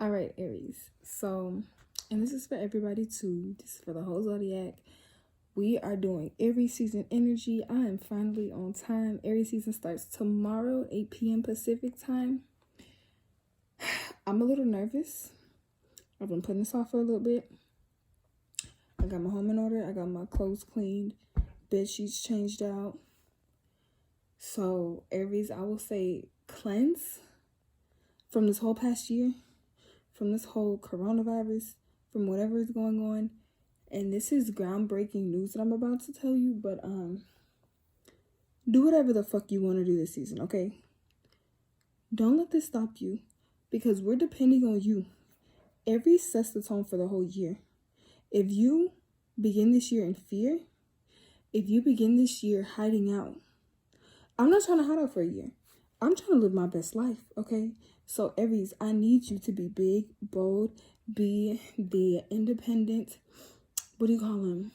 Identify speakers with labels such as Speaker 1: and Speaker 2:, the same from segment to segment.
Speaker 1: All right, Aries. So, and this is for everybody too. This is for the whole zodiac. We are doing Aries season energy. I am finally on time. Aries season starts tomorrow, 8 p.m. Pacific time. I'm a little nervous. I've been putting this off for a little bit. I got my home in order. I got my clothes cleaned, bed sheets changed out. So, Aries, I will say cleanse from this whole past year, from this whole coronavirus, from whatever is going on. And this is groundbreaking news that I'm about to tell you, but do whatever the fuck you want to do this season, okay? Don't let this stop you, because we're depending on you. Aries sets the tone for the whole year. If you begin this year in fear, if you begin this year hiding out, I'm not trying to hide out for a year. I'm trying to live my best life, okay? So Aries, I need you to be big, bold, be the independent, what do you call them?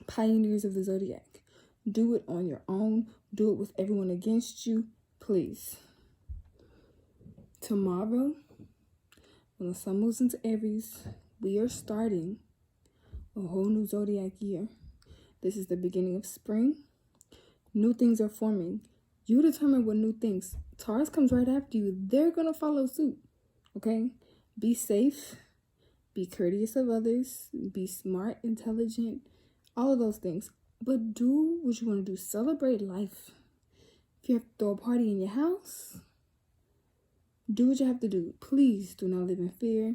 Speaker 1: Pioneers of the zodiac. Do it on your own. Do it with everyone against you, please. Tomorrow, when the sun moves into Aries, we are starting a whole new zodiac year. This is the beginning of spring. New things are forming. You determine what new things. Taurus comes right after you. They're going to follow suit, okay? Be safe. Be courteous of others. Be smart, intelligent, all of those things. But do what you want to do. Celebrate life. If you have to throw a party in your house, do what you have to do. Please do not live in fear.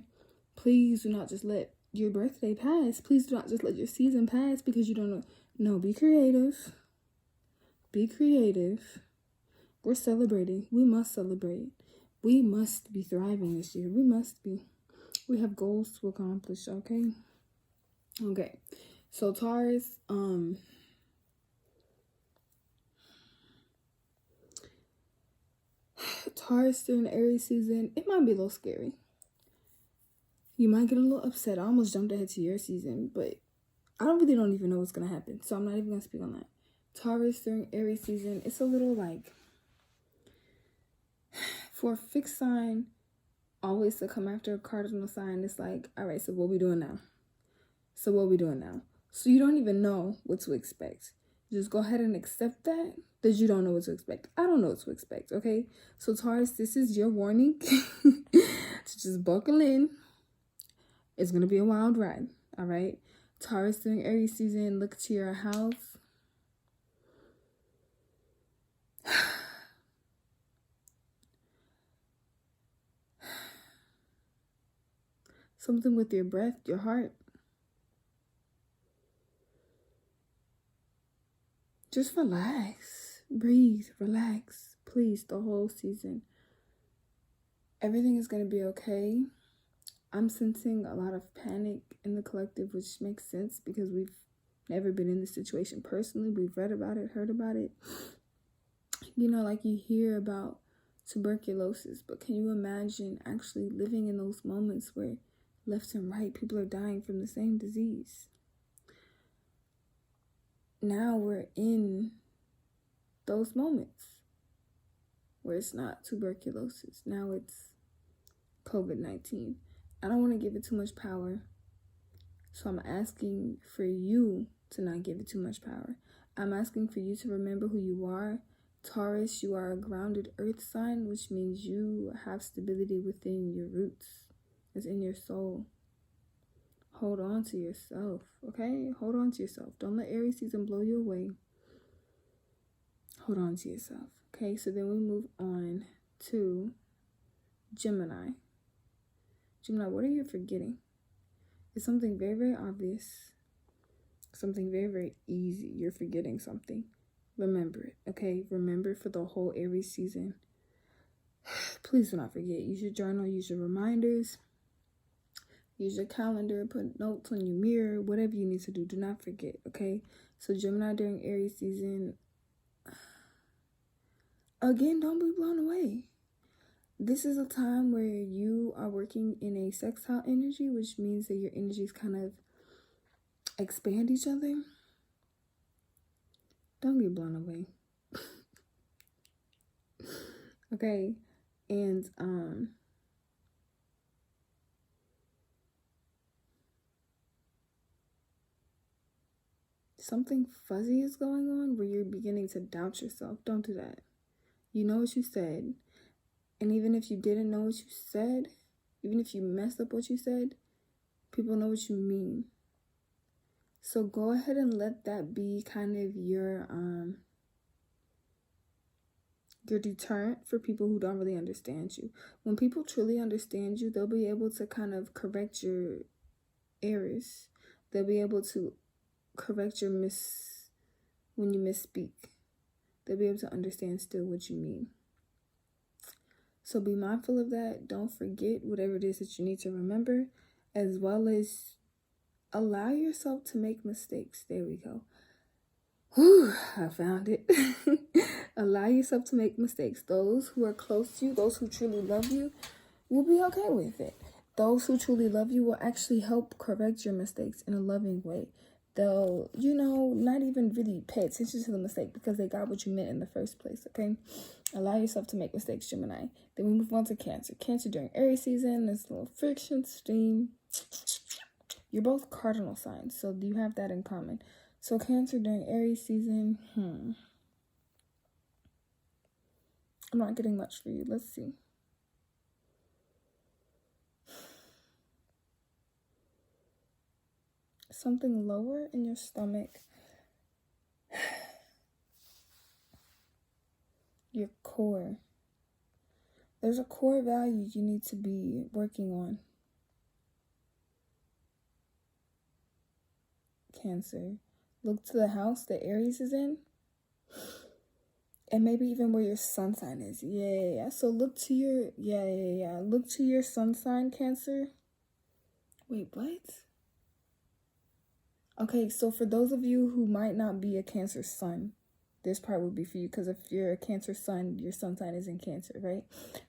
Speaker 1: Please do not just let your birthday pass. Please do not just let your season pass because you don't know. No, be creative. Be creative. We're celebrating. We must celebrate. We must be thriving this year. We must be. We have goals to accomplish, okay? Okay. So Taurus, Taurus during the Aries season, it might be a little scary. You might get a little upset. I almost jumped ahead to your season, but I don't even know what's going to happen. So I'm not even going to speak on that. Taurus during Aries season, it's a little like, for a fixed sign, always to come after a cardinal sign, it's like, all right, so what we doing now? So you don't even know what to expect. Just go ahead and accept that you don't know what to expect. I don't know what to expect, okay? So Taurus, this is your warning to just buckle in. It's going to be a wild ride, all right? Taurus during Aries season, look to your house. Something with your breath, your heart. Just relax. Breathe. Relax. Please, the whole season. Everything is going to be okay. I'm sensing a lot of panic in the collective, which makes sense because we've never been in this situation personally. We've read about it, heard about it. You know, like you hear about tuberculosis, but can you imagine actually living in those moments where left and right people are dying from the same disease? Now we're in those moments where it's not tuberculosis. Now it's COVID-19. I don't want to give it too much power. So I'm asking for you to not give it too much power. I'm asking for you to remember who you are. Taurus, you are a grounded earth sign, which means you have stability within your roots. It's in your soul. Hold on to yourself, okay? Hold on to yourself. Don't let Aries season blow you away. Hold on to yourself, okay? So then we move on to Gemini. Gemini, what are you forgetting? It's something very, very obvious. Something very, very easy. You're forgetting something. Remember it, okay? Remember for the whole Aries season. Please do not forget. Use your journal. Use your reminders. Use your calendar. Put notes on your mirror. Whatever you need to do. Do not forget, okay? So Gemini during Aries season. Again, don't be blown away. This is a time where you are working in a sextile energy, which means that your energies kind of expand each other. Don't be blown away. Okay? And something fuzzy is going on where you're beginning to doubt yourself. Don't do that. You know what you said. And even if you didn't know what you said, even if you messed up what you said, people know what you mean. So go ahead and let that be kind of your deterrent for people who don't really understand you. When people truly understand you, they'll be able to kind of correct your errors. They'll be able to correct your when you misspeak. They'll be able to understand still what you mean. So be mindful of that. Don't forget whatever it is that you need to remember, as well as allow yourself to make mistakes. There we go. Whew, I found it. Allow yourself to make mistakes. Those who are close to you, those who truly love you, will be okay with it. Those who truly love you will actually help correct your mistakes in a loving way. They'll, not even really pay attention to the mistake because they got what you meant in the first place, okay? Allow yourself to make mistakes, Gemini. Then we move on to Cancer. Cancer during Aries season, there's a little friction, steam. You're both cardinal signs, so you have that in common. So Cancer during Aries season, I'm not getting much for you. Let's see. Something lower in your stomach. Your core. There's a core value you need to be working on. Cancer. Look to the house that Aries is in. And maybe even where your sun sign is. Yeah. So look to your, Look to your sun sign, Cancer. Wait, what? Okay, so for those of you who might not be a Cancer sun, this part would be for you, because if you're a Cancer sun, your sun sign is in Cancer, right?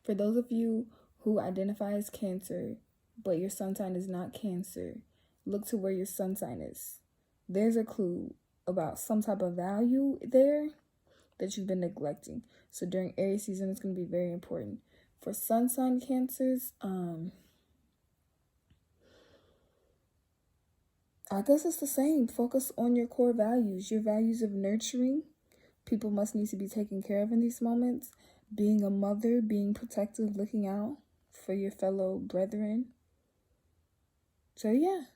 Speaker 1: For those of you who identify as Cancer, but your sun sign is not Cancer, look to where your sun sign is. There's a clue about some type of value there that you've been neglecting. So during Aries season, it's going to be very important. For sun sign Cancers, I guess it's the same. Focus on your core values, your values of nurturing. People must need to be taken care of in these moments. Being a mother, being protective, looking out for your fellow brethren. So yeah,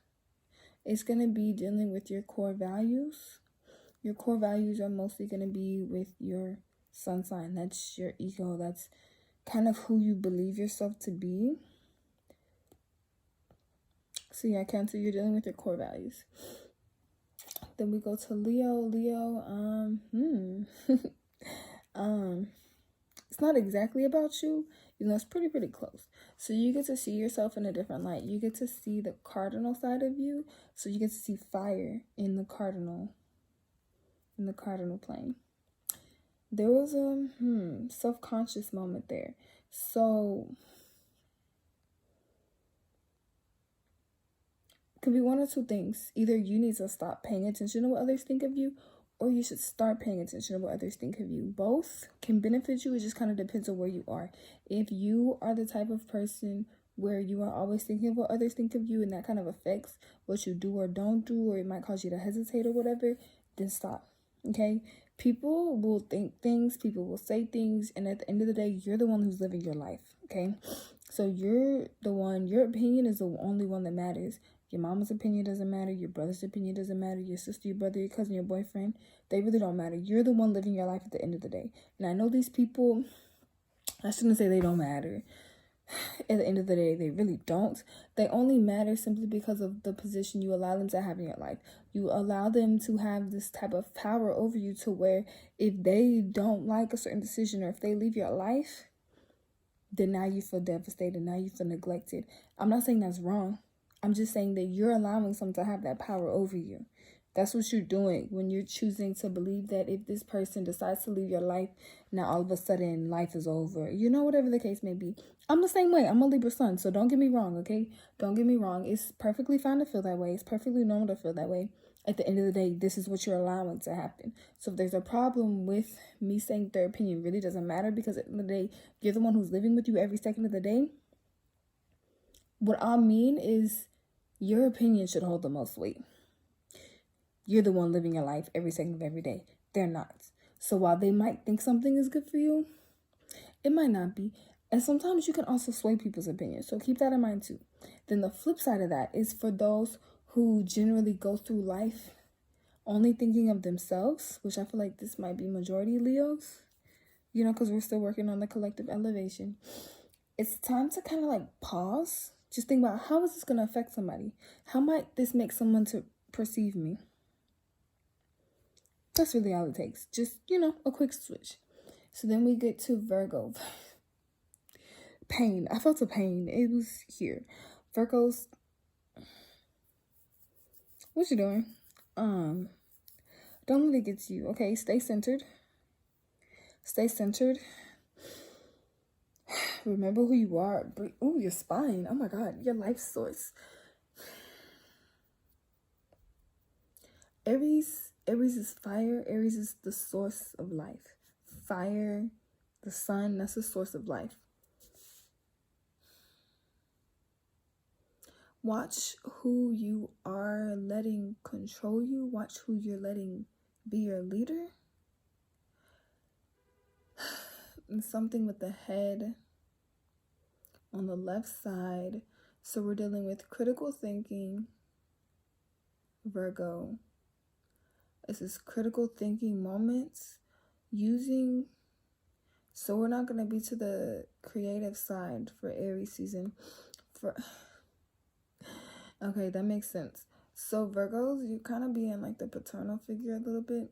Speaker 1: it's going to be dealing with your core values. Your core values are mostly going to be with your sun sign. That's your ego. That's kind of who you believe yourself to be. So yeah, Cancer, you're dealing with your core values. Then we go to Leo. It's not exactly about you. It's pretty close. So you get to see yourself in a different light. You get to see the cardinal side of you. So you get to see fire in the cardinal plane. There was a self-conscious moment there. So it could be one or two things. Either you need to stop paying attention to what others think of you, or you should start paying attention to what others think of you. Both can benefit you. It just kind of depends on where you are. If you are the type of person where you are always thinking of what others think of you, and that kind of affects what you do or don't do, or it might cause you to hesitate or whatever, then stop. Okay? People will think things, people will say things, and at the end of the day, you're the one who's living your life. Okay? So you're the one, your opinion is the only one that matters. Your mama's opinion doesn't matter. Your brother's opinion doesn't matter. Your sister, your brother, your cousin, your boyfriend, they really don't matter. You're the one living your life at the end of the day. And I know these people, I shouldn't say they don't matter. At the end of the day, they really don't. They only matter simply because of the position you allow them to have in your life. You allow them to have this type of power over you to where if they don't like a certain decision or if they leave your life, then now you feel devastated. Now you feel neglected. I'm not saying that's wrong. I'm just saying that you're allowing someone to have that power over you. That's what you're doing when you're choosing to believe that if this person decides to leave your life, now all of a sudden life is over. Whatever the case may be. I'm the same way. I'm a Libra sun, so don't get me wrong, okay? Don't get me wrong. It's perfectly fine to feel that way. It's perfectly normal to feel that way. At the end of the day, this is what you're allowing to happen. So if there's a problem with me saying their opinion really doesn't matter, because at the end of the day, you're the one who's living with you every second of the day. What I mean is your opinion should hold the most weight. you're the one living your life every second of every day. They're not. So while they might think something is good for you, it might not be. And sometimes you can also sway people's opinions. So keep that in mind too. Then the flip side of that is for those who generally go through life only thinking of themselves, which I feel like this might be majority Leos, you know, because we're still working on the collective elevation. It's time to kind of like pause. Just think about, how is this going to affect somebody? How might this make someone to perceive me? That's really all it takes. Just, you know, a quick switch. So then we get to Virgo. Pain. I felt a pain. It was here. Virgos. What you doing? Don't let it get to you. Okay, stay centered. Stay centered. Remember who you are. Ooh, your spine. Oh my God, your life source. Aries is fire. Aries is the source of life. Fire, the sun, that's the source of life. Watch who you are letting control you. Watch who you're letting be your leader. And something with the head on the left side. So we're dealing with critical thinking, Virgo. This is critical thinking moments using. So we're not going to be to the creative side for Aries season. Okay, that makes sense. So Virgos, you kind of be in like the paternal figure a little bit,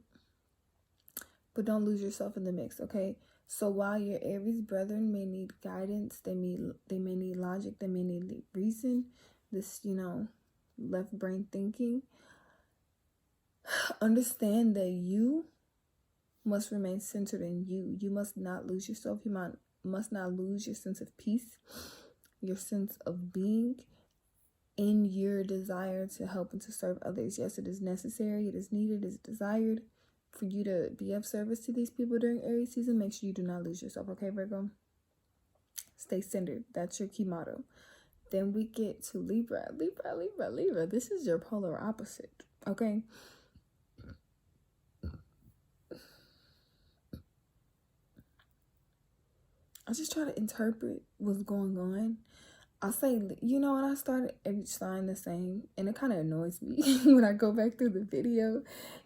Speaker 1: but don't lose yourself in the mix, okay? So while your Aries brethren may need guidance, they may need logic, they may need reason, this, you know, left brain thinking, understand that you must remain centered in you. You must not lose yourself. You must not lose your sense of peace, your sense of being, in your desire to help and to serve others. Yes, it is necessary, it is needed, it is desired for you to be of service to these people during Aries season. Make sure you do not lose yourself, okay, Virgo? Stay centered. That's your key motto. Then we get to Libra. Libra. This is your polar opposite, okay? I just try to interpret what's going on. I say, you know, when I started each sign the same, and it kind of annoys me when I go back through the video,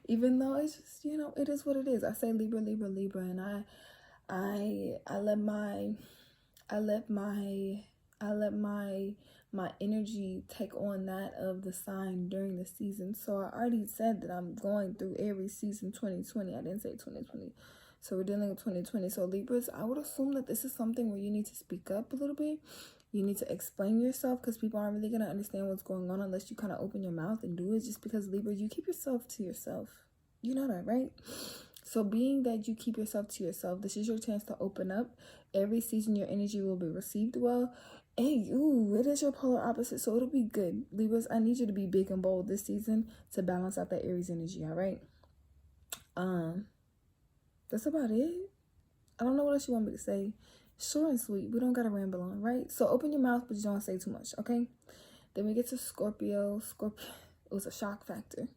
Speaker 1: even though it's just, you know, it is what it is. I say Libra, and I let my energy take on that of the sign during the season. So I already said that I'm going through Aries season 2020. I didn't say 2020. So we're dealing with 2020. So Libras, I would assume that this is something where you need to speak up a little bit. You need to explain yourself, because people aren't really going to understand what's going on unless you kind of open your mouth and do it. Just because Libra, you keep yourself to yourself. You know that, right? So being that you keep yourself to yourself, this is your chance to open up. Every season your energy will be received well. And it is your polar opposite, so it'll be good. Libras, I need you to be big and bold this season to balance out that Aries energy, all right? That's about it. I don't know what else you want me to say. Short and sweet. We don't gotta ramble on, right? So open your mouth, but you don't say too much, okay? Then we get to Scorpio. It was a shock factor.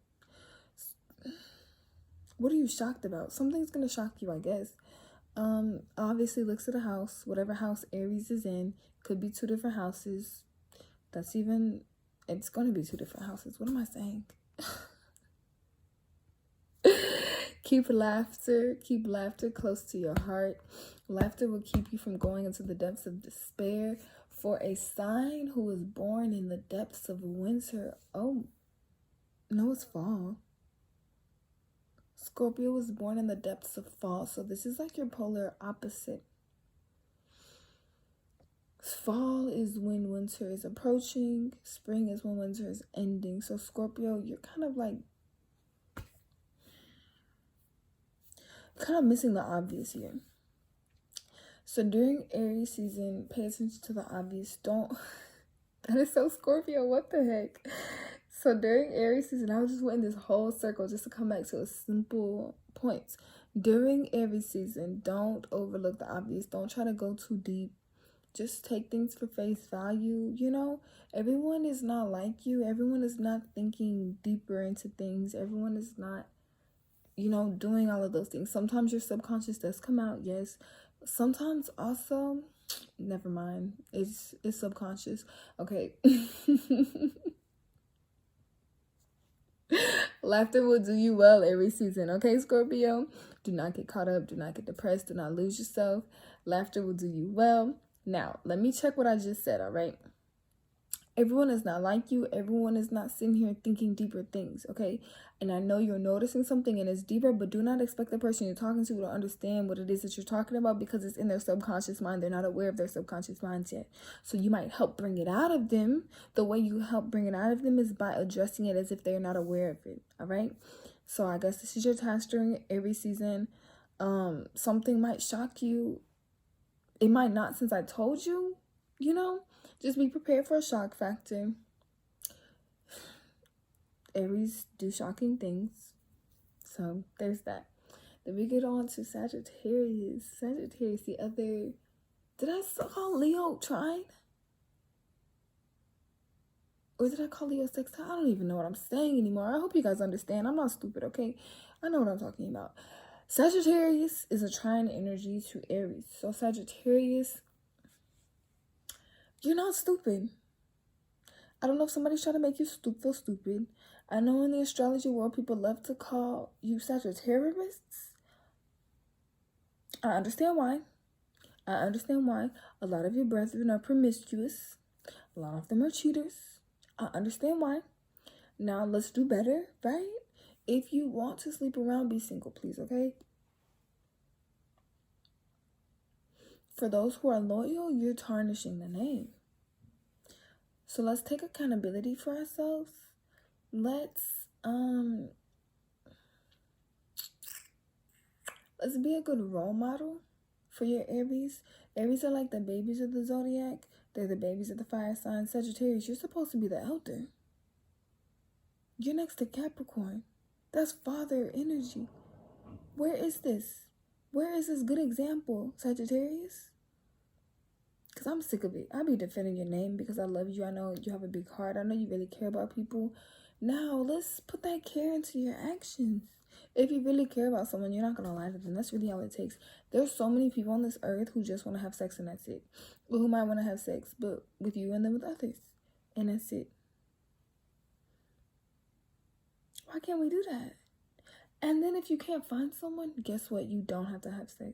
Speaker 1: What are you shocked about? Something's gonna shock you, I guess. Obviously looks at a house. Whatever house Aries is in, could be 2 different houses. It's gonna be 2 different houses. What am I saying? Keep laughter close to your heart. Laughter will keep you from going into the depths of despair. For a sign who was born in the depths of winter, oh, no, it's fall. Scorpio was born in the depths of fall, so this is like your polar opposite. Fall is when winter is approaching. Spring is when winter is ending. So Scorpio, you're kind of missing the obvious here. So during Aries season, pay attention to the obvious. That is so Scorpio, what the heck? So during Aries season, I was just went in this whole circle just to come back to a simple point. During Aries season, don't overlook the obvious. Don't try to go too deep just take things for face value. You know, everyone is not like you. Everyone is not thinking deeper into things. Everyone is not, you know, doing all of those things. Sometimes your subconscious does come out, yes. Sometimes also, never mind. It's subconscious. Okay. Laughter will do you well every season. Okay, Scorpio? Do not get caught up. Do not get depressed. Do not lose yourself. Laughter will do you well. Now, let me check what I just said, all right? Everyone is not like you. Everyone is not sitting here thinking deeper things, okay? And I know you're noticing something and it's deeper, but do not expect the person you're talking to understand what it is that you're talking about, because it's in their subconscious mind. They're not aware of their subconscious minds yet. So you might help bring it out of them. The way you help bring it out of them is by addressing it as if they're not aware of it, all right? So I guess this is your task during every season. Something might shock you. It might not, since I told you, you know? Just be prepared for a shock factor. Aries do shocking things. So there's that. Then we get on to Sagittarius. Sagittarius, the other... Did I still call Leo trine? Or did I call Leo sextile? I don't even know what I'm saying anymore. I hope you guys understand. I'm not stupid, okay? I know what I'm talking about. Sagittarius is a trine energy to Aries. So Sagittarius, you're not stupid. I don't know if somebody's trying to make you feel stupid. I know in the astrology world, people love to call you Sagittarius. I understand why. A lot of your brethren are promiscuous. A lot of them are cheaters. I understand why. Now, let's do better, right? If you want to sleep around, be single, please, okay? For those who are loyal, you're tarnishing the name. So let's take accountability for ourselves. Let's be a good role model for your Aries. Aries are like the babies of the zodiac. They're the babies of the fire sign. Sagittarius, you're supposed to be the elder. You're next to Capricorn. That's father energy. Where is this? Where is this good example, Sagittarius? Because I'm sick of it. I be defending your name because I love you. I know you have a big heart. I know you really care about people. Now, let's put that care into your actions. If you really care about someone, you're not going to lie to them. That's really all it takes. There's so many people on this earth who just want to have sex and that's it. Or who might want to have sex, but with you and then with others. And that's it. Why can't we do that? And then if you can't find someone, guess what? You don't have to have sex.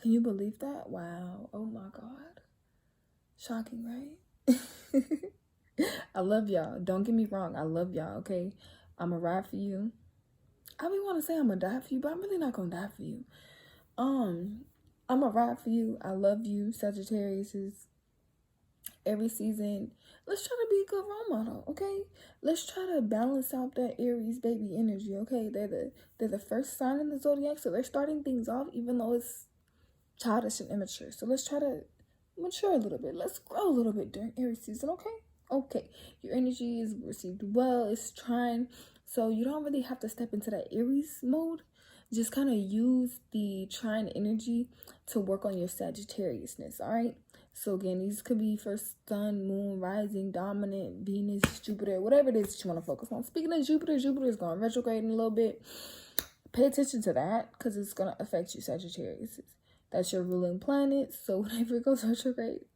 Speaker 1: Can you believe that? Wow. Oh my God. Shocking, right? I love y'all. Don't get me wrong. I love y'all, okay? I'm going to ride for you. I really want to say I'm going to die for you, but I'm really not going to die for you. I'm going to ride for you. I love you, Sagittarius. Every season, let's try to be a good role model, okay? Let's try to balance out that Aries baby energy, okay? They're the first sign in the zodiac, so they're starting things off, even though it's childish and immature. So let's try to mature a little bit. Let's grow a little bit during Aries season, okay? Okay, your energy is received well. It's trying, so you don't really have to step into that Aries mode. Just kind of use the trine energy to work on your Sagittariusness, all right? So again, these could be for sun, moon, rising, dominant, Venus, Jupiter, whatever it is that you want to focus on. Speaking of Jupiter, Jupiter is going retrograde in a little bit. Pay attention to that because it's going to affect you, Sagittarius. That's your ruling planet, so whenever it goes retrograde,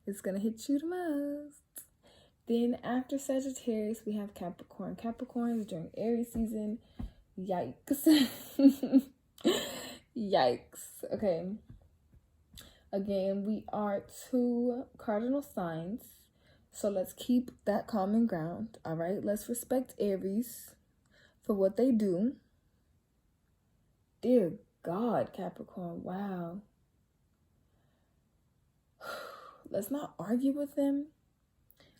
Speaker 1: it's going to hit you the most. Then after Sagittarius, we have Capricorn. Capricorn is during Aries season. Yikes. Yikes. Okay. Again, we are 2 cardinal signs. So let's keep that common ground. All right. Let's respect Aries for what they do. Dear God, Capricorn. Wow. Let's not argue with them.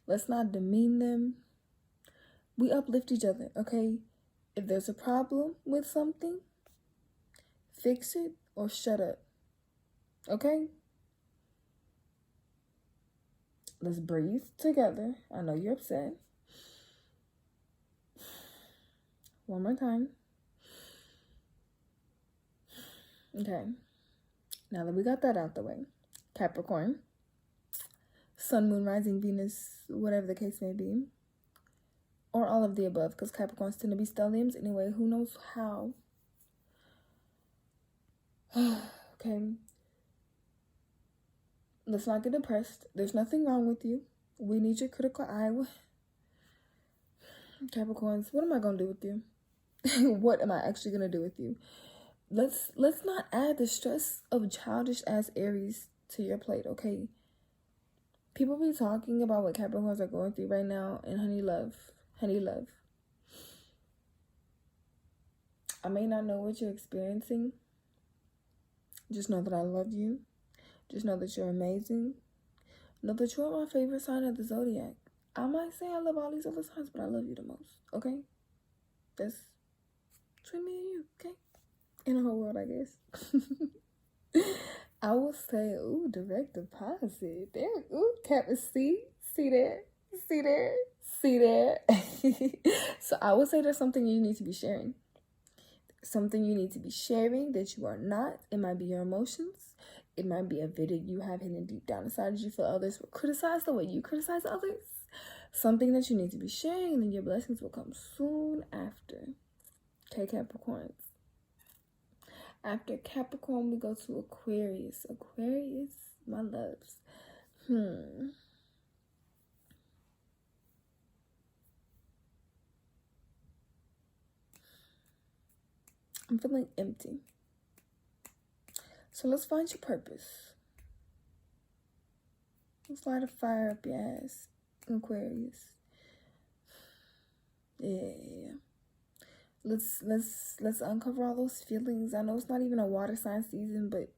Speaker 1: Let's not demean them. We uplift each other, okay? If there's a problem with something, fix it or shut up, okay? Let's breathe together. I know you're upset. One more time. Okay. Now that we got that out the way, Capricorn, Sun, Moon, Rising, Venus, whatever the case may be, or all of the above, because Capricorns tend to be stelliums anyway. Who knows how? Okay. Let's not get depressed. There's nothing wrong with you. We need your critical eye. Capricorns, what am I gonna do with you? What am I actually gonna do with you? Let's not add the stress of childish ass Aries to your plate, okay? People be talking about what Capricorns are going through right now, and honey love, I may not know what you're experiencing. Just know that I love you. Just know that you're amazing. Know that you're my favorite sign of the zodiac. I might say I love all these other signs, but I love you the most, okay? That's between me and you, okay? In the whole world, I guess. I will say, ooh, direct deposit. There, ooh, see there. So I would say there's something you need to be sharing. Something you need to be sharing that you are not. It might be your emotions. It might be a video you have hidden deep down inside you for others will criticize the way you criticize others. Something that you need to be sharing, and your blessings will come soon after. Okay, Capricorns. After Capricorn, we go to Aquarius. Aquarius, my loves. I'm feeling empty. So let's find your purpose. Let's light a fire up your ass, Aquarius. Yeah. Let's uncover all those feelings. I know it's not even a water sign season, but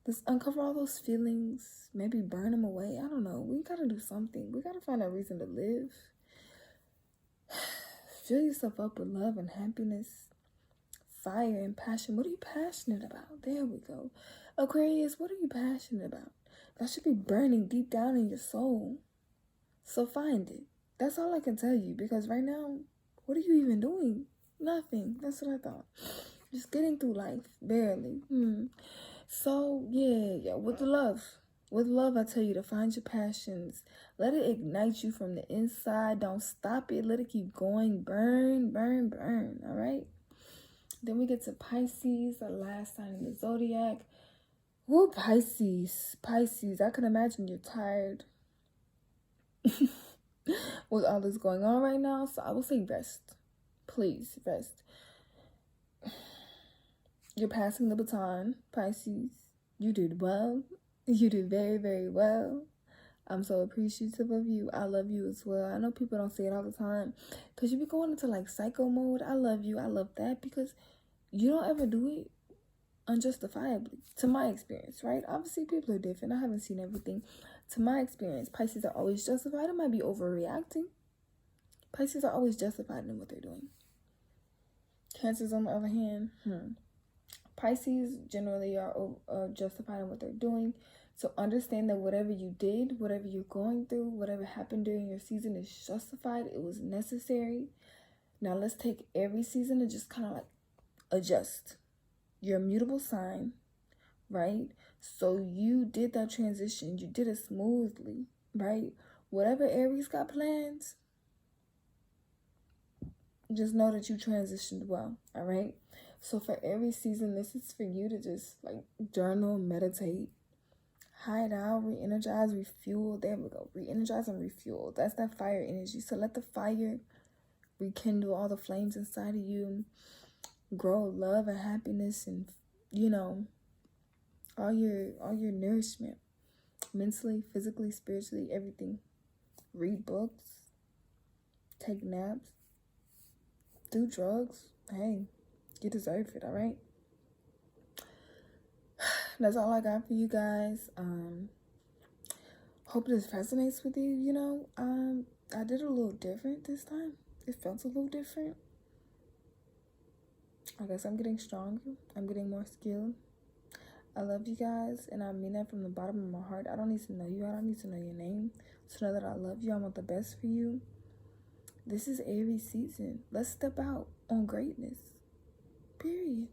Speaker 1: let's uncover all those feelings. Maybe burn them away. I don't know. We gotta do something. We gotta find a reason to live. Fill yourself up with love and happiness, fire and passion. What are you passionate about? There we go. Aquarius, what are you passionate about? That should be burning deep down in your soul. So find it. That's all I can tell you, because right now, what are you even doing? Nothing. That's what I thought. Just getting through life, barely. So yeah, with love, I tell you to find your passions. Let it ignite you from the inside. Don't stop it. Let it keep going. Burn. All right. Then we get to Pisces, the last sign in the zodiac. Woo, Pisces. I can imagine you're tired with all this going on right now. So I will say rest. Please, rest. You're passing the baton, Pisces. You did well. You did very, very well. I'm so appreciative of you. I love you as well. I know people don't say it all the time, because you be going into like psycho mode. I love you. I love that, because you don't ever do it unjustifiably, to my experience, right? Obviously, people are different. I haven't seen everything. To my experience, Pisces are always justified. It might be overreacting. Pisces are always justified in what they're doing. Cancers, on the other hand, Pisces generally are justified in what they're doing. So understand that whatever you did, whatever you're going through, whatever happened during your season is justified. It was necessary. Now let's take every season and just kind of like adjust. You're a mutable sign, right? So you did that transition. You did it smoothly, right? Whatever Aries got planned, just know that you transitioned well, all right? So for every season, this is for you to just like journal, meditate, hide out, re-energize, refuel. There we go. Re-energize and refuel. That's that fire energy. So let the fire rekindle all the flames inside of you. Grow love and happiness, and all your nourishment, mentally, physically, spiritually, everything. Read books, take naps, do drugs. Hey, you deserve it, all right? That's all I got for you guys. Hope this resonates with you. I did a little different this time. It felt a little different. I guess I'm getting stronger. I'm getting more skilled. I love you guys, and I mean that from the bottom of my heart. I don't need to know you. I don't need to know your name to know that I love you. I want the best for you. This is Aries season. Let's step out on greatness. Period.